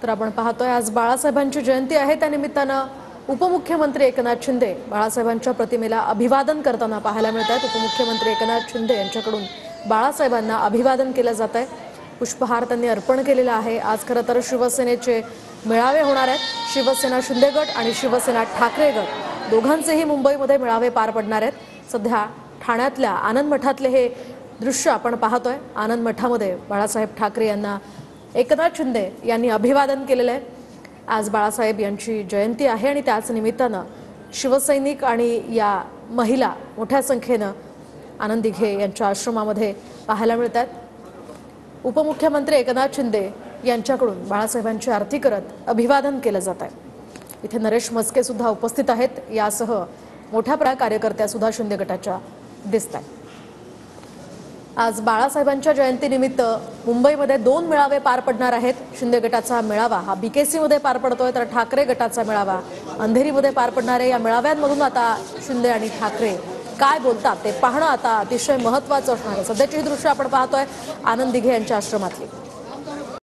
तर आपण पाहतोय आज बाळासाहेबांची जयंती आहे, त्या निमित्तानं उपमुख्यमंत्री एकनाथ शिंदे बाळासाहेबांच्या प्रतिमेला अभिवादन करताना पाहायला मिळत आहेत। उपमुख्यमंत्री एकनाथ शिंदे यांच्याकडून बाळासाहेबांना अभिवादन केलं जात आहे। पुष्पहार त्यांनी अर्पण केलेला आहे। आज खरं तर शिवसेनेचे मेळावे होणार आहेत। शिवसेना शिंदे गट आणि शिवसेना ठाकरे गट दोघांचेही मुंबईमध्ये मेळावे पार पडणार आहेत। सध्या ठाण्यातल्या आनंद मठातले हे दृश्य आपण पाहतोय। आनंद मठामध्ये बाळासाहेब ठाकरे यांना एकनाथ शिंदे यांनी अभिवादन केलेलं आहे। आज बाळासाहेब यांची जयंती आहे आणि त्याच निमित्तानं शिवसैनिक आणि या महिला मोठ्या संख्येनं आनंद दिघे यांच्या आश्रमामध्ये पाहायला मिळतात। उपमुख्यमंत्री एकनाथ शिंदे यांच्याकडून बाळासाहेबांची आरती करत अभिवादन केलं जात आहे। इथे नरेश मस्के सुद्धा उपस्थित आहेत। यासह मोठ्या प्रमाणात कार्यकर्त्या सुद्धा शिंदे गटाच्या दिसतात। आज बाळासाहेबांच्या जयंतीनिमित्त मुंबईमध्ये 2 मेळावे पार पडणार आहेत। शिंदे गटाचा मेळावा हा बीकेसी मध्ये पार पडतोय, तर ठाकरे गटाचा मेळावा अंधेरीमध्ये पार पडणार आहे। या मेळाव्यांमधून आता शिंदे आणि ठाकरे काय बोलतात ते पाहणं आता अतिशय महत्त्वाचं असणार आहे। सध्याची ही दृश्य आपण पाहतोय आनंद दिघे यांच्या आश्रमातली।